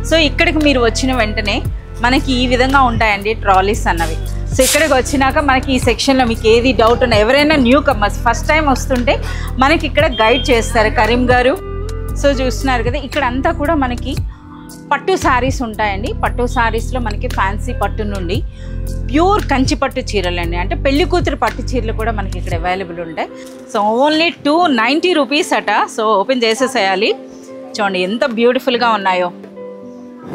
So ఇక్కడికి మీరు వచ్చిన వెంటనే మనకి ఈ విధంగా ఉంటాయండి ట్రాలీస్ అన్నవి. సో ఇక్కడికి వచ్చినాక మనకి ఈ సెక్షన్లో మీకు ఏది డౌట్ ఉన్నా, ఎవరైనా న్యూ కమర్స్ ఫస్ట్ టైం వస్తుంటే మనకి ఇక్కడ గైడ్ చేస్తారు కరీం గారు. సో చూస్తున్నారు కదా, ఇక్కడ అంతా కూడా మనకి పట్టు శారీస్ ఉంటాయండి. పట్టు శారీస్లో మనకి ఫ్యాన్సీ పట్టు నుండి ప్యూర్ కంచి పట్టు చీరలు అండి, అంటే పెళ్లి కూతురు పట్టు చీరలు కూడా మనకి ఇక్కడ అవైలబుల్ ఉంటాయి. సో ఓన్లీ 290 రూపీస్ అట. సో ఓపెన్ చేసేసేయాలి. చూడండి ఎంత బ్యూటిఫుల్గా ఉన్నాయో.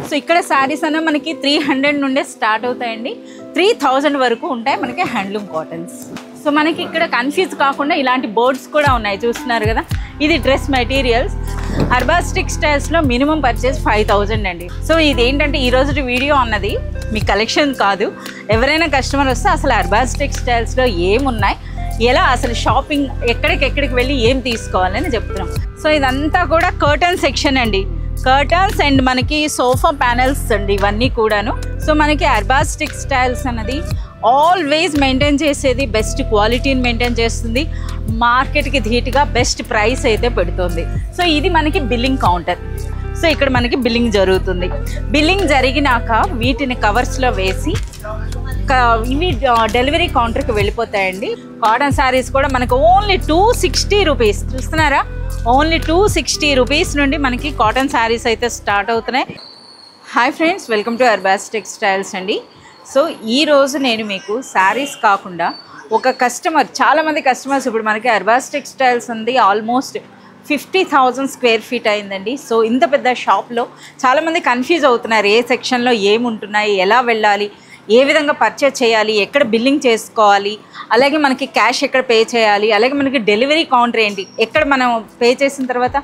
సో ఇక్కడ శారీస్ అన్న మనకి 300 నుండే స్టార్ట్ అవుతాయండి, 3000 వరకు ఉంటాయి మనకి హ్యాండ్లూమ్ కాటన్స్. సో మనకి ఇక్కడ కన్ఫ్యూజ్ కాకుండా ఇలాంటి బోర్డ్స్ కూడా ఉన్నాయి, చూస్తున్నారు కదా. ఇది డ్రెస్ మెటీరియల్స్. అర్బాస్ టెక్స్టైల్స్లో మినిమం పర్చేస్ 5000 అండి. సో ఇదేంటంటే ఈరోజు వీడియో అన్నది మీ కలెక్షన్ కాదు, ఎవరైనా కస్టమర్ వస్తే అసలు అర్బాస్ టెక్స్టైల్స్లో ఏమున్నాయి, ఎలా అసలు షాపింగ్ ఎక్కడికి వెళ్ళి ఏం తీసుకోవాలని చెప్తున్నాం. సో ఇదంతా కూడా కర్టన్ సెక్షన్ అండి, కర్టన్స్ అండ్ మనకి సోఫా ప్యానెల్స్ అండి ఇవన్నీ కూడాను. సో మనకి అర్బాస్ టెక్స్టైల్స్ అన్నది ఆల్వేస్ మెయింటైన్ చేసేది బెస్ట్ క్వాలిటీని మెయింటైన్ చేస్తుంది, మార్కెట్కి ధీటుగా బెస్ట్ ప్రైస్ అయితే పెడుతుంది. సో ఇది మనకి బిల్లింగ్ కౌంటర్. సో ఇక్కడ మనకి బిల్లింగ్ జరుగుతుంది. బిల్లింగ్ జరిగినాక వీటిని కవర్స్లో వేసి ఇవి డెలివరీ కౌంటర్కి వెళ్ళిపోతాయండి. కాటన్ శారీస్ కూడా మనకు ఓన్లీ 260 రూపీస్, చూస్తున్నారా, ఓన్లీ 260 రూపీస్ నుండి మనకి కాటన్ శారీస్ అయితే స్టార్ట్ అవుతున్నాయి. Hi friends, welcome to Arbaz textiles అండి. సో ఈరోజు నేను మీకు శారీస్ కాకుండా ఒక కస్టమర్, చాలామంది కస్టమర్స్ ఇప్పుడు మనకి అర్బాస్ టెక్స్టైల్స్ ఉంది ఆల్మోస్ట్ 50,000 స్క్వేర్ ఫీట్ అయిందండి. సో ఇంత పెద్ద షాప్లో చాలామంది కన్ఫ్యూజ్ అవుతున్నారు, ఏ సెక్షన్లో ఏముంటున్నాయి, ఎలా వెళ్ళాలి, ఏ విధంగా పర్చేజ్ చేయాలి, ఎక్కడ బిల్లింగ్ చేసుకోవాలి, అలాగే మనకి క్యాష్ ఎక్కడ పే చేయాలి, అలాగే మనకి డెలివరీ కౌంటర్ ఏంటి, ఎక్కడ మనం పే చేసిన తర్వాత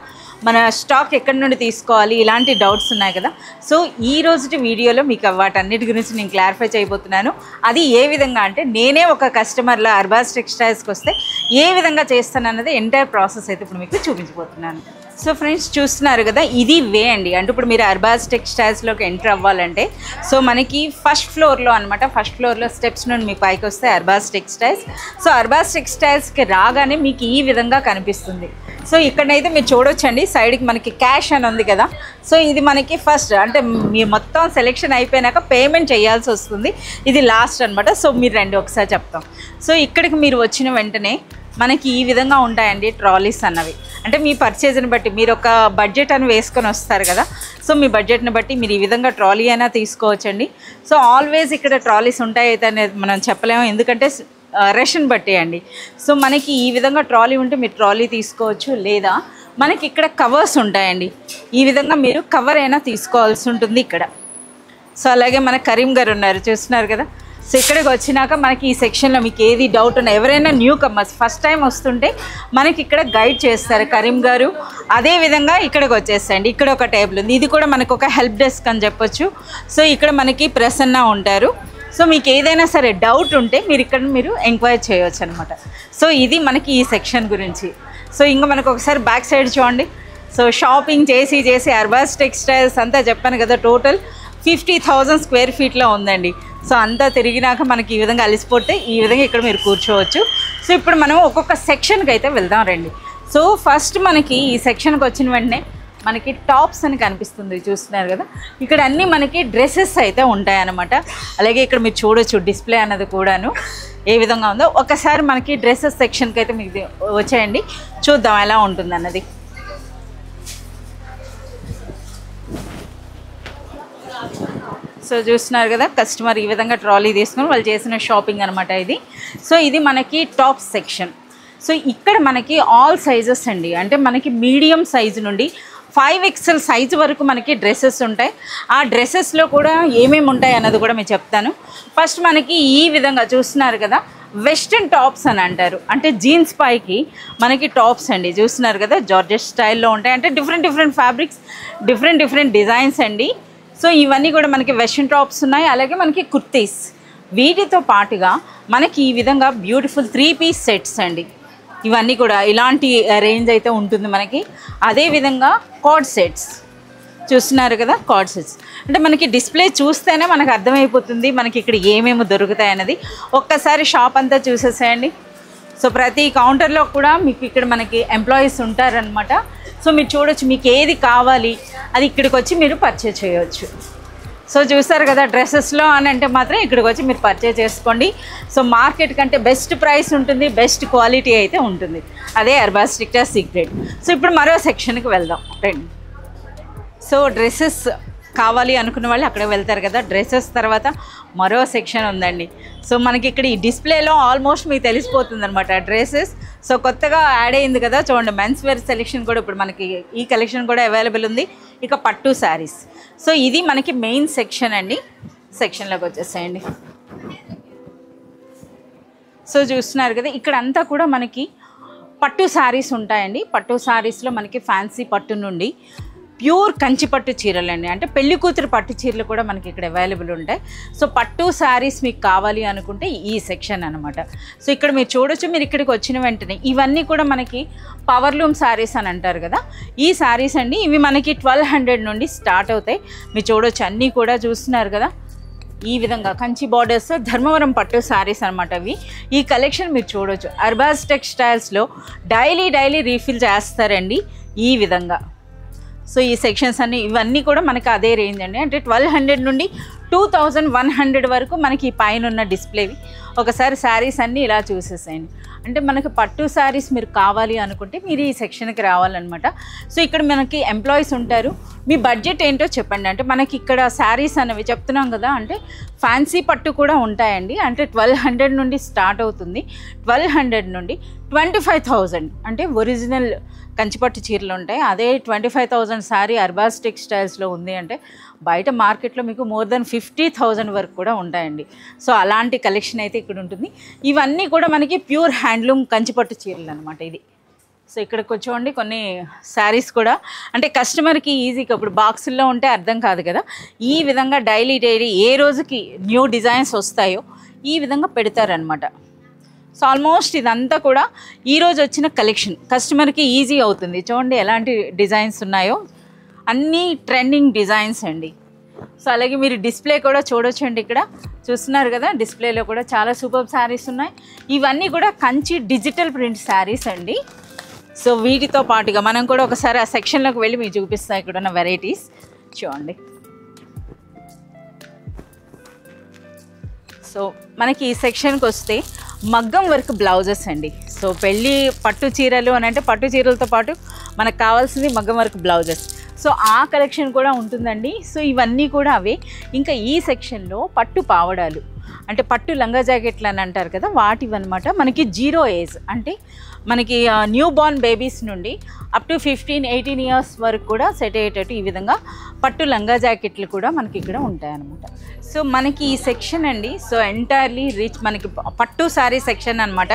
మన స్టాక్ ఎక్కడి నుండి తీసుకోవాలి, ఇలాంటి డౌట్స్ ఉన్నాయి కదా. సో ఈ రోజు వీడియోలో మీకు వాటన్నిటి గురించి నేను క్లారిఫై చేయబోతున్నాను. అది ఏ విధంగా అంటే నేనే ఒక కస్టమర్లో అర్బాస్ టెక్స్టైల్స్కి వస్తే ఏ విధంగా చేస్తాను అన్నది ఎంటైర్ ప్రాసెస్ అయితే ఇప్పుడు మీకు చూపించబోతున్నాను. సో ఫ్రెండ్స్ చూస్తున్నారు కదా, ఇది వే అండి. అంటే ఇప్పుడు మీరు అర్బాస్ టెక్స్టైల్స్లోకి ఎంటర్ అవ్వాలంటే సో మనకి ఫస్ట్ ఫ్లోర్లో అనమాట, ఫస్ట్ ఫ్లోర్లో స్టెప్స్ నుండి మీ పైకి వస్తే అర్బాస్ టెక్స్టైల్స్. సో అర్బాస్ టెక్స్టైల్స్కి రాగానే మీకు ఈ విధంగా కనిపిస్తుంది. సో ఇక్కడైతే మీరు చూడొచ్చండి, సైడ్కి మనకి క్యాష్ అని ఉంది కదా. సో ఇది మనకి ఫస్ట్, అంటే మీ మొత్తం సెలెక్షన్ అయిపోయినాక పేమెంట్ చేయాల్సి వస్తుంది, ఇది లాస్ట్ అనమాట. సో మీరు రండి ఒకసారి చెప్తాం. సో ఇక్కడికి మీరు వచ్చిన వెంటనే మనకి ఈ విధంగా ఉంటాయండి ట్రాలీస్ అన్నవి. అంటే మీ పర్చేజ్ని బట్టి మీరు ఒక బడ్జెట్ అని వేసుకొని వస్తారు కదా. సో మీ బడ్జెట్ని బట్టి మీరు ఈ విధంగా ట్రాలీ అయినా తీసుకోవచ్చండి. సో ఆల్వేస్ ఇక్కడ ట్రాలీస్ ఉంటాయి అయితే అనేది మనం చెప్పలేము, ఎందుకంటే రష్ని బట్టి అండి. సో మనకి ఈ విధంగా ట్రాలీ ఉంటే మీరు ట్రాలీ తీసుకోవచ్చు, లేదా మనకి ఇక్కడ కవర్స్ ఉంటాయండి, ఈ విధంగా మీరు కవర్ అయినా తీసుకోవాల్సి ఉంటుంది ఇక్కడ. సో అలాగే మన కరీం గారు ఉన్నారు, చూస్తున్నారు కదా. సో ఇక్కడికి వచ్చినాక మనకి ఈ సెక్షన్లో మీకు ఏది డౌట్ ఉన్నా, ఎవరైనా న్యూ కమర్స్ ఫస్ట్ టైం వస్తుంటే మనకి ఇక్కడ గైడ్ చేస్తారు కరీం గారు. అదేవిధంగా ఇక్కడికి వచ్చేస్తాయండి, ఇక్కడ ఒక టేబుల్ ఉంది, ఇది కూడా మనకు ఒక హెల్ప్ డెస్క్ అని చెప్పొచ్చు. సో ఇక్కడ మనకి ప్రసన్న ఉంటారు. సో మీకు ఏదైనా సరే డౌట్ ఉంటే మీరు ఇక్కడ మీరు ఎంక్వైరీ చేయవచ్చు అనమాట. సో ఇది మనకి ఈ సెక్షన్ గురించి. సో ఇంకా మనకు ఒకసారి బ్యాక్ సైడ్ చూడండి. సో షాపింగ్ చేసి అర్బాస్ టెక్స్టైల్స్ అంతా చెప్పాను కదా, టోటల్ 50,000 స్క్వేర్ ఫీట్లో ఉందండి. సో అంతా తిరిగినాక మనకి ఈ విధంగా అలిసిపోతే ఈ విధంగా ఇక్కడ మీరు కూర్చోవచ్చు. సో ఇప్పుడు మనం ఒక్కొక్క సెక్షన్కి అయితే వెళ్దాం రండి. సో ఫస్ట్ మనకి ఈ సెక్షన్కి వచ్చిన వెంటనే మనకి టాప్స్ అని కనిపిస్తుంది, చూస్తున్నారు కదా. ఇక్కడ అన్నీ మనకి డ్రెస్సెస్ అయితే ఉంటాయన్నమాట. అలాగే ఇక్కడ మీరు చూడొచ్చు డిస్ప్లే అన్నది కూడాను ఏ విధంగా ఉందో. ఒకసారి మనకి డ్రెస్సెస్ సెక్షన్కి అయితే మీకు వచ్చేయండి, చూద్దాం ఎలా ఉంటుంది అన్నది. సో చూస్తున్నారు కదా, కస్టమర్ ఈ విధంగా ట్రాలీ తీసుకొని వాళ్ళు చేసిన షాపింగ్ అనమాట ఇది. సో ఇది మనకి టాప్ సెక్షన్. సో ఇక్కడ మనకి ఆల్ సైజెస్ అండి, అంటే మనకి మీడియం సైజు నుండి 5XL సైజు వరకు మనకి డ్రెస్సెస్ ఉంటాయి. ఆ డ్రెస్సెస్లో కూడా ఏమేమి ఉంటాయి అన్నది కూడా మీకు చెప్తాను. ఫస్ట్ మనకి ఈ విధంగా చూస్తున్నారు కదా, వెస్ట్రన్ టాప్స్ అని అంటారు, అంటే జీన్స్ పైకి మనకి టాప్స్ అండి, చూస్తున్నారు కదా. జార్జెట్ స్టైల్లో ఉంటాయి, అంటే డిఫరెంట్ ఫ్యాబ్రిక్స్, డిఫరెంట్ డిజైన్స్ అండి. సో ఇవన్నీ కూడా మనకి వెస్ట్రన్ టాప్స్ ఉన్నాయి, అలాగే మనకి కుర్తీస్. వీటితో పాటుగా మనకి ఈ విధంగా బ్యూటిఫుల్ 3 పీస్ సెట్స్ అండి, ఇవన్నీ కూడా ఇలాంటి రేంజ్ అయితే ఉంటుంది మనకి. అదేవిధంగా కార్డ్ సెట్స్ చూస్తున్నారు కదా, కార్డ్ సెట్స్ అంటే మనకి డిస్ప్లే చూస్తేనే మనకు అర్థమైపోతుంది మనకి ఇక్కడ ఏమేమి దొరుకుతాయి అన్నది. ఒక్కసారి షాప్ అంతా చూసేసేయండి. సో ప్రతి కౌంటర్లో కూడా మీకు ఇక్కడ మనకి ఎంప్లాయీస్ ఉంటారనమాట. సో మీరు చూడొచ్చు మీకు ఏది కావాలి అది ఇక్కడికి వచ్చి మీరు పర్చేజ్ చేయవచ్చు. సో చూసారు కదా, డ్రెస్సెస్లో అని అంటే మాత్రం ఇక్కడికి వచ్చి మీరు పర్చేజ్ చేసుకోండి. సో మార్కెట్ కంటే బెస్ట్ ప్రైస్ ఉంటుంది, బెస్ట్ క్వాలిటీ అయితే ఉంటుంది. అదే అర్బాస్టిక్టా సీక్రెట్. సో ఇప్పుడు మరో సెక్షన్కి వెళ్దాం రండి. సో డ్రెస్సెస్ కావాలి అనుకున్న వాళ్ళు అక్కడికి వెళ్తారు కదా. డ్రెస్సెస్ తర్వాత మరో సెక్షన్ ఉందండి. సో మనకి ఇక్కడ ఈ డిస్ప్లేలో ఆల్మోస్ట్ మీకు తెలిసిపోతుంది అనమాట డ్రెస్సెస్. సో కొత్తగా యాడ్ అయింది కదా, చూడండి మెన్స్ వేర్ సెలెక్షన్ కూడా ఇప్పుడు మనకి ఈ కలెక్షన్ కూడా అవైలబుల్ ఉంది. ఇక పట్టు శారీస్. సో ఇది మనకి మెయిన్ సెక్షన్ అండి. సెక్షన్లోకి వచ్చేసేయండి. సో చూస్తున్నారు కదా, ఇక్కడ అంతా కూడా మనకి పట్టు శారీస్ ఉంటాయండి. పట్టు శారీస్లో మనకి ఫ్యాన్సీ పట్టు నుండి ప్యూర్ కంచి పట్టు చీరలండి, అంటే పెళ్లి కూతురు పట్టు చీరలు కూడా మనకి ఇక్కడ అవైలబుల్ ఉంటాయి. సో పట్టు శారీస్ మీకు కావాలి అనుకుంటే ఈ సెక్షన్ అనమాట. సో ఇక్కడ మీరు చూడొచ్చు, మీరు ఇక్కడికి వచ్చిన వెంటనే ఇవన్నీ కూడా మనకి పవర్లూమ్ శారీస్ అని అంటారు కదా, ఈ శారీస్ అండి. ఇవి మనకి 1200 నుండి స్టార్ట్ అవుతాయి. మీరు చూడొచ్చు అన్నీ కూడా చూస్తున్నారు కదా, ఈ విధంగా కంచి బార్డర్స్ ధర్మవరం పట్టు శారీస్ అనమాట ఇవి. ఈ కలెక్షన్ మీరు చూడొచ్చు అర్బాస్ టెక్స్టైల్స్లో డైలీ రీఫిల్ చేస్తారండి ఈ విధంగా. సో ఈ సెక్షన్స్ అన్నీ ఇవన్నీ కూడా మనకి అదే రేంజ్ అండి, అంటే 1200 నుండి 2100 వరకు మనకి పైన ఉన్న డిస్ప్లేవి. ఒకసారి శారీస్ అన్నీ ఇలా చూసేసేయండి. అంటే మనకి పట్టు శారీస్ మీరు కావాలి అనుకుంటే మీరు ఈ సెక్షన్కి రావాలన్నమాట. సో ఇక్కడ మనకి ఎంప్లాయీస్ ఉంటారు. మీ బడ్జెట్ ఏంటో చెప్పండి. అంటే మనకి ఇక్కడ శారీస్ అనేవి చెప్తున్నాం కదా, అంటే ఫ్యాన్సీ పట్టు కూడా ఉంటాయండి. అంటే 1200 నుండి స్టార్ట్ అవుతుంది. 1200 నుండి 25,000 అంటే ఒరిజినల్ కంచిపట్టు చీరలు ఉంటాయి. అదే 25,000 శారీ అర్బాస్ టెక్స్టైల్స్లో ఉంది అంటే బయట మార్కెట్లో మీకు మోర్ దెన్ 50,000 వరకు కూడా ఉంటాయండి. సో అలాంటి కలెక్షన్ అయితే ఇక్కడ ఉంటుంది. ఇవన్నీ కూడా మనకి ప్యూర్ హ్యాండ్లూమ్ కంచిపట్టు చీరలు అనమాట ఇది. సో ఇక్కడ చూడండి కొన్ని శారీస్ కూడా, అంటే కస్టమర్కి ఈజీగా ఇప్పుడు బాక్సుల్లో ఉంటే అర్థం కాదు కదా, ఈ విధంగా డైలీ ఏ రోజుకి న్యూ డిజైన్స్ వస్తాయో ఈ విధంగా పెడతారనమాట. సో ఆల్మోస్ట్ ఇదంతా కూడా ఈరోజు వచ్చిన కలెక్షన్ కస్టమర్కి ఈజీ అవుతుంది. చూడండి ఎలాంటి డిజైన్స్ ఉన్నాయో, అన్నీ ట్రెండింగ్ డిజైన్స్ అండి. సో అలాగే మీరు డిస్ప్లే కూడా చూడొచ్చండి. ఇక్కడ చూస్తున్నారు కదా, డిస్ప్లేలో కూడా చాలా సూపర్ శారీస్ ఉన్నాయి. ఇవన్నీ కూడా కంచి డిజిటల్ ప్రింట్ శారీస్ అండి. సో వీటితో పాటుగా మనం కూడా ఒకసారి ఆ సెక్షన్లోకి వెళ్ళి మీకు చూపిస్తాం ఇక్కడ ఉన్న వెరైటీస్ చూడండి. సో మనకి ఈ సెక్షన్కి వస్తే మగ్గం వర్క్ బ్లౌజెస్ అండి. సో పెళ్ళి పట్టు చీరలు అని అంటే పట్టు చీరలతో పాటు మనకు కావాల్సింది మగ్గం వర్క్ బ్లౌజెస్. సో ఆ కలెక్షన్ కూడా ఉంటుందండి. సో ఇవన్నీ కూడా అవే. ఇంకా ఈ సెక్షన్లో పట్టు పావడాలు, అంటే పట్టు లంగా జాకెట్లు అని అంటారు కదా, వాటివన్నమాట. మనకి 0 ఏజ్, అంటే మనకి న్యూ బార్న్ బేబీస్ నుండి అప్ టు 15-18 ఇయర్స్ వరకు కూడా సెట్ అయ్యేటట్టు ఈ విధంగా పట్టు లంగా జాకెట్లు కూడా మనకి ఇక్కడ ఉంటాయన్నమాట. సో మనకి ఈ సెక్షన్ అండి, సో ఎంటైర్లీ రిచ్ మనకి పట్టు శారీ సెక్షన్ అనమాట.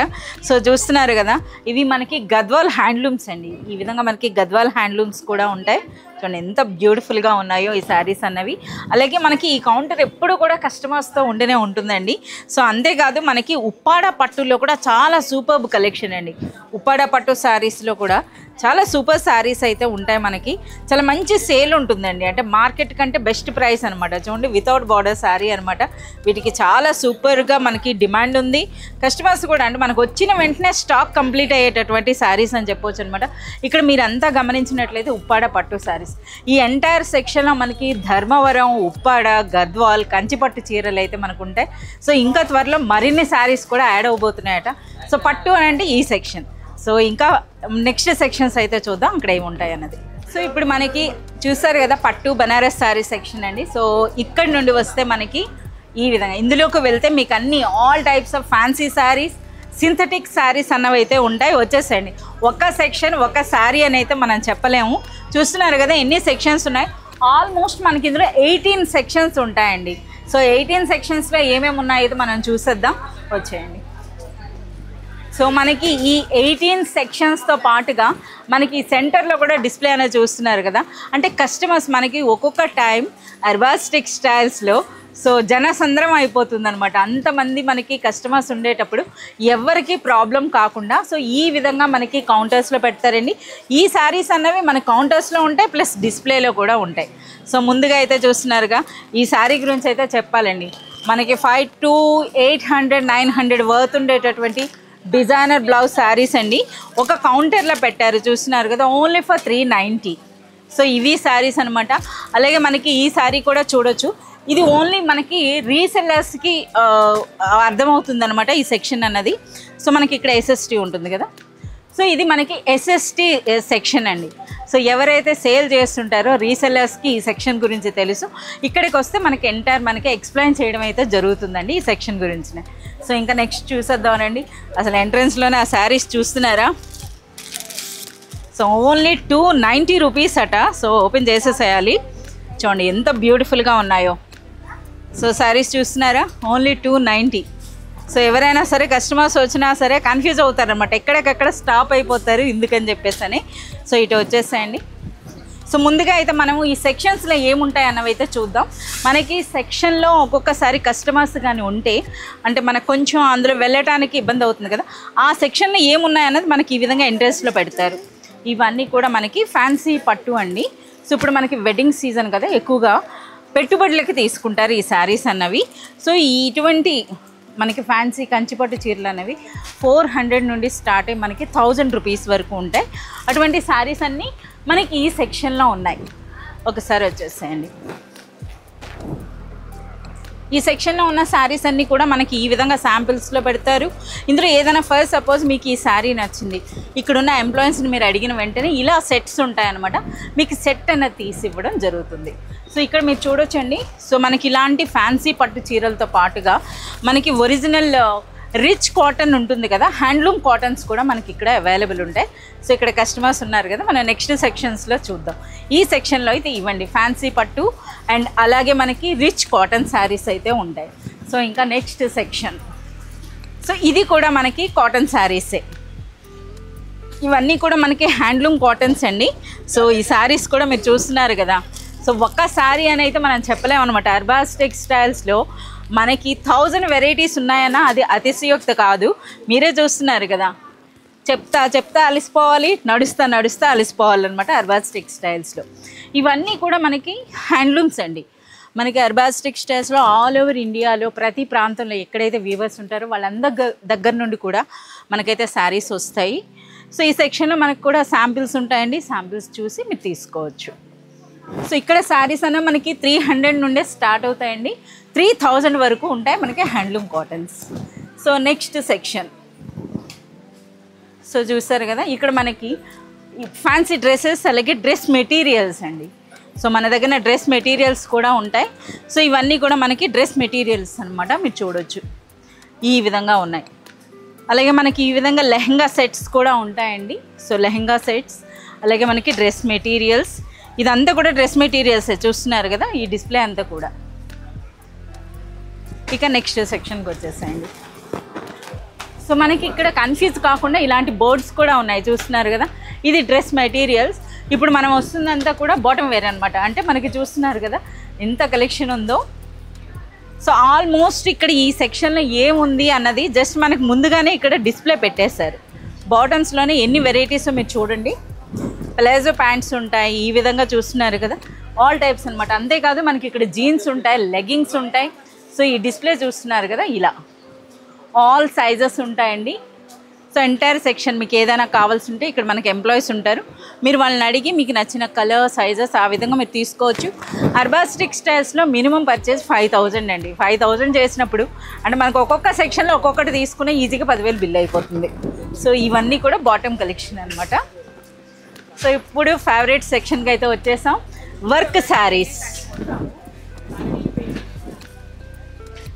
సో చూస్తున్నారు కదా, ఇవి మనకి గద్వాల్ హ్యాండ్లూమ్స్ అండి. ఈ విధంగా మనకి గద్వాల్ హ్యాండ్లూమ్స్ కూడా ఉంటాయి. చూడండి ఎంత బ్యూటిఫుల్గా ఉన్నాయో ఈ శారీస్ అన్నవి. అలాగే మనకి ఈ కౌంటర్ ఎప్పుడు కూడా కస్టమర్స్తో ఉండనే ఉంటుందండి. సో అంతేకాదు మనకి ఉప్పాడ పట్టులో కూడా చాలా సూపర్బ్ కలెక్షన్ అండి. ఉప్పాడ పట్టు శారీస్లో కూడా చాలా సూపర్ శారీస్ అయితే ఉంటాయి. మనకి చాలా మంచి సేల్ ఉంటుందండి, అంటే మార్కెట్ కంటే బెస్ట్ ప్రైస్ అనమాట. చూడండి వితౌట్ బార్డర్ శారీ అనమాట. వీటికి చాలా సూపర్గా మనకి డిమాండ్ ఉంది. కస్టమర్స్ కూడా అంటే మనకు వచ్చిన వెంటనే స్టాక్ కంప్లీట్ అయ్యేటటువంటి శారీస్ అని చెప్పవచ్చు అనమాట. ఇక్కడ మీరు అంతా గమనించినట్లయితే ఉప్పాడ పట్టు శారీస్ ఈ ఎంటైర్ సెక్షన్లో మనకి ధర్మవరం, ఉప్పాడ, గద్వాల్, కంచిపట్టు చీరలు అయితే మనకు ఉంటాయి. సో ఇంకా త్వరలో మరిన్ని శారీస్ కూడా యాడ్ అవబోతున్నాయట. సో పట్టు అని అంటే ఈ సెక్షన్. సో ఇంకా నెక్స్ట్ సెక్షన్స్ అయితే చూద్దాం అక్కడ ఏమి ఉంటాయి అన్నది. సో ఇప్పుడు మనకి చూసారు కదా పట్టు బనారస్ శారీ సెక్షన్ అండి. సో ఇక్కడ నుండి వస్తే మనకి ఈ విధంగా ఇందులోకి వెళ్తే మీకు అన్ని all types of fancy saris, synthetic saris అన్నవి అయితే ఉంటాయి. వచ్చేసేయండి, ఒక సెక్షన్ ఒక శారీ అని అయితే మనం చెప్పలేము. చూస్తున్నారు కదా ఎన్ని సెక్షన్స్ ఉన్నాయి. ఆల్మోస్ట్ మనకి ఇందులో 18 సెక్షన్స్ ఉంటాయండి. సో 18 సెక్షన్స్లో ఏమేమి ఉన్నాయో మనం చూసేద్దాం, వచ్చేయండి. సో మనకి ఈ 18 సెక్షన్స్తో పాటుగా మనకి సెంటర్లో కూడా డిస్ప్లే అనేది చూస్తున్నారు కదా, అంటే కస్టమర్స్ మనకి ఒక్కొక్క టైం అర్బాస్ టెక్స్టైల్స్లో సో జనసంద్రం అయిపోతుంది అనమాట. అంతమంది మనకి కస్టమర్స్ ఉండేటప్పుడు ఎవరికి ప్రాబ్లం కాకుండా సో ఈ విధంగా మనకి కౌంటర్స్లో పెడతారండి. ఈ శారీస్ అన్నవి మన కౌంటర్స్లో ఉంటాయి, ప్లస్ డిస్ప్లేలో కూడా ఉంటాయి. సో ముందుగా అయితే చూస్తున్నారుగా ఈ శారీ గురించి అయితే చెప్పాలండి. మనకి 500 to 800, 900 వర్త్ ఉండేటటువంటి డిజైనర్ బ్లౌజ్ శారీస్ అండి. ఒక కౌంటర్లో పెట్టారు చూస్తున్నారు కదా, ఓన్లీ ఫర్ 390. సో ఇవి శారీస్ అనమాట. అలాగే మనకి ఈ శారీ కూడా చూడొచ్చు. ఇది ఓన్లీ మనకి రీసెల్లర్స్కి అర్థమవుతుంది అనమాట ఈ సెక్షన్ అన్నది. సో మనకి ఇక్కడ ఎస్ఎస్టీ ఉంటుంది కదా, సో ఇది మనకి ఎస్ఎస్టీ సెక్షన్ అండి. సో ఎవరైతే సేల్ చేస్తుంటారో రీసెల్లర్స్కి ఈ సెక్షన్ గురించి తెలుసు. ఇక్కడికి వస్తే మనకి ఎంటైర్ మనకి ఎక్స్ప్లెయిన్ చేయడం అయితే జరుగుతుందండి ఈ సెక్షన్ గురించి. సో ఇంకా నెక్స్ట్ చూసేద్దామనండి. అసలు ఎంట్రన్స్లోనే ఆ శారీస్ చూస్తున్నారా? సో ఓన్లీ 290 రూపీస్ అట. సో ఓపెన్ చేసేసేయాలి. చూడండి ఎంత బ్యూటిఫుల్గా ఉన్నాయో. సో శారీస్ చూస్తున్నారా? ఓన్లీ 290. సో ఎవరైనా సరే కస్టమర్స్ వచ్చినా సరే కన్ఫ్యూజ్ అవుతారనమాట, ఎక్కడికక్కడ స్టాప్ అయిపోతారు ఎందుకని చెప్పేసి అని. సో ఇటు వచ్చేసాయండి. సో ముందుగా అయితే మనము ఈ సెక్షన్స్లో ఏముంటాయి అన్నవి అయితే చూద్దాం. మనకి సెక్షన్లో ఒక్కొక్కసారి కస్టమర్స్ కానీ ఉంటే అంటే మనకు కొంచెం అందులో వెళ్ళటానికి ఇబ్బంది అవుతుంది కదా, ఆ సెక్షన్లో ఏమున్నాయన్నది మనకి ఈ విధంగా ఎంట్రెన్స్లో పెడతారు. ఇవన్నీ కూడా మనకి ఫ్యాన్సీ పట్టు అండి. సో ఇప్పుడు మనకి వెడ్డింగ్ సీజన్ కదా, ఎక్కువగా పెట్టుబడులకి తీసుకుంటారు ఈ శారీస్ అన్నవి. సో ఇటువంటి మనకి ఫ్యాన్సీ కంచిపట్టు చీరలు అనేవి 400 నుండి స్టార్ట్ అయ్యి మనకి 1000 రూపీస్ వరకు ఉంటాయి. అటువంటి శారీస్ అన్నీ మనకి ఈ సెక్షన్లో ఉన్నాయి. ఒకసారి వచ్చేసేయండి. ఈ సెక్షన్లో ఉన్న శారీస్ అన్నీ కూడా మనకి ఈ విధంగా శాంపిల్స్లో పెడతారు. ఇందులో ఏదైనా ఫస్ట్ సపోజ్ మీకు ఈ శారీ నచ్చింది, ఇక్కడున్న ఎంప్లాయీస్ని మీరు అడిగిన వెంటనే ఇలా సెట్స్ ఉంటాయన్నమాట, మీకు సెట్ అనేది తీసి ఇవ్వడం జరుగుతుంది. సో ఇక్కడ మీరు చూడొచ్చండి. సో మనకి ఇలాంటి ఫ్యాన్సీ పట్టు చీరలతో పాటుగా మనకి ఒరిజినల్ రిచ్ కాటన్ ఉంటుంది కదా, హ్యాండ్లూమ్ కాటన్స్ కూడా మనకి ఇక్కడ అవైలబుల్ ఉంటాయి. సో ఇక్కడ కస్టమర్స్ ఉన్నారు కదా, మనం నెక్స్ట్ సెక్షన్స్లో చూద్దాం. ఈ సెక్షన్లో అయితే ఇవ్వండి ఫ్యాన్సీ పట్టు అండ్ అలాగే మనకి రిచ్ కాటన్ శారీస్ అయితే ఉంటాయి. సో ఇంకా నెక్స్ట్ సెక్షన్. సో ఇది కూడా మనకి కాటన్ శారీసే. ఇవన్నీ కూడా మనకి హ్యాండ్లూమ్ కాటన్స్ అండి. సో ఈ శారీస్ కూడా మీరు చూస్తున్నారు కదా. సో ఒక్క శారీ అని అయితే మనం చెప్పలేము అనమాట. అర్బాస్ టెక్స్టైల్స్లో మనకి 1000 వెరైటీస్ ఉన్నాయన్నా అది అతిశయోక్తి కాదు. మీరే చూస్తున్నారు కదా, చెప్తా అలిసిపోవాలి, నడుస్తా అలిసిపోవాలన్నమాట అర్బాస్ టెక్స్టైల్స్లో. ఇవన్నీ కూడా మనకి హ్యాండ్లూమ్స్ అండి. మనకి అర్బాస్ టెక్స్టైల్స్లో ఆల్ ఓవర్ ఇండియాలో ప్రతి ప్రాంతంలో ఎక్కడైతే వీవర్స్ ఉంటారో వాళ్ళందరి దగ్గర నుండి కూడా మనకైతే శారీస్ వస్తాయి. సో ఈ సెక్షన్లో మనకు కూడా శాంపిల్స్ ఉంటాయండి. శాంపిల్స్ చూసి మీరు తీసుకోవచ్చు. సో ఇక్కడ శారీస్ అన్న మనకి 300 నుండే స్టార్ట్ అవుతాయండి, 3000 వరకు ఉంటాయి మనకి handloom cottons. So next section. So చూస్తారు కదా, ఇక్కడ మనకి ఫ్యాన్సీ డ్రెస్సెస్ అలాగే డ్రెస్ మెటీరియల్స్ అండి. సో మన దగ్గర డ్రెస్ మెటీరియల్స్ కూడా ఉంటాయి. సో ఇవన్నీ కూడా మనకి డ్రెస్ మెటీరియల్స్ అనమాట, మీరు చూడొచ్చు ఈ విధంగా ఉన్నాయి. అలాగే మనకి ఈ విధంగా లెహంగా సెట్స్ కూడా ఉంటాయండి. సో లెహంగా సెట్స్ అలాగే మనకి డ్రెస్ మెటీరియల్స్, ఇదంతా కూడా డ్రెస్ మెటీరియల్సే చూస్తున్నారు కదా ఈ డిస్ప్లే అంతా కూడా. ఇక నెక్స్ట్ సెక్షన్కి వచ్చేసాయండి. సో మనకి ఇక్కడ కన్ఫ్యూజ్ కాకుండా ఇలాంటి బోర్డ్స్ కూడా ఉన్నాయి చూస్తున్నారు కదా, ఇది డ్రెస్ మెటీరియల్స్. ఇప్పుడు మనం వస్తుందంతా కూడా బాటమ్ వేర్ అనమాట. అంటే మనకి చూస్తున్నారు కదా ఎంత కలెక్షన్ ఉందో. సో ఆల్మోస్ట్ ఇక్కడ ఈ సెక్షన్లో ఏముంది అన్నది జస్ట్ మనకు ముందుగానే ఇక్కడ డిస్ప్లే పెట్టేశారు. బాటమ్స్లోనే ఎన్ని వెరైటీస్ మీరు చూడండి. ప్లాజో ప్యాంట్స్ ఉంటాయి ఈ విధంగా చూస్తున్నారు కదా, ఆల్ టైప్స్ అనమాట. అంతేకాదు మనకి ఇక్కడ జీన్స్ ఉంటాయి, లెగ్గింగ్స్ ఉంటాయి. సో ఈ డిస్ప్లే చూస్తున్నారు కదా, ఇలా ఆల్ సైజెస్ ఉంటాయండి. సో ఎంటైర్ సెక్షన్ మీకు ఏదైనా కావాల్సి ఉంటే ఇక్కడ మనకి ఎంప్లాయీస్ ఉంటారు, మీరు వాళ్ళని అడిగి మీకు నచ్చిన కలర్ సైజెస్ ఆ విధంగా మీరు తీసుకోవచ్చు. అర్బాస్ టెక్స్టైల్స్లో మినిమం పర్చేస్ 5000 అండి. 5000 చేసినప్పుడు అంటే మనకు ఒక్కొక్క సెక్షన్లో ఒక్కొక్కటి తీసుకునే ఈజీగా 10,000 బిల్ అయిపోతుంది. సో ఇవన్నీ కూడా బాటమ్ కలెక్షన్ అనమాట. సో ఇప్పుడు ఫేవరెట్ సెక్షన్కి అయితే వచ్చేసాం, వర్క్ శారీస్.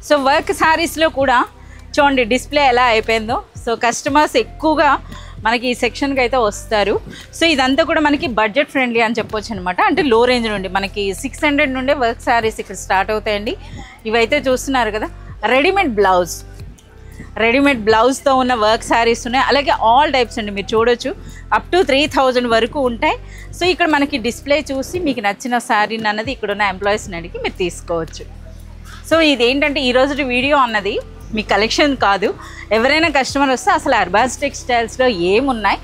సో వర్క్ శారీస్లో కూడా చూడండి డిస్ప్లే ఎలా అయిపోయిందో. సో కస్టమర్స్ ఎక్కువగా మనకి ఈ సెక్షన్కి అయితే వస్తారు. సో ఇదంతా కూడా మనకి బడ్జెట్ ఫ్రెండ్లీ అని చెప్పొచ్చు అనమాట. అంటే లో రేంజ్ నుండి మనకి 600 నుండే వర్క్ శారీస్ ఇక్కడ స్టార్ట్ అవుతాయండి. ఇవైతే చూస్తున్నారు కదా, రెడీమేడ్ బ్లౌజ్తో ఉన్న వర్క్ శారీస్ ఉన్నాయి. అలాగే ఆల్ టైప్స్ అండి, మీరు చూడొచ్చు అప్ టు 3000 వరకు ఉంటాయి. సో ఇక్కడ మనకి డిస్ప్లే చూసి మీకు నచ్చిన శారీని అన్నది ఇక్కడ ఉన్న ఎంప్లాయీస్ని అడిగి మీరు తీసుకోవచ్చు. సో ఇదేంటంటే ఈరోజు వీడియో అన్నది మీ కలెక్షన్ కాదు, ఎవరైనా కస్టమర్ వస్తే అసలు అర్బాస్ టెక్స్టైల్స్లో ఏమున్నాయి,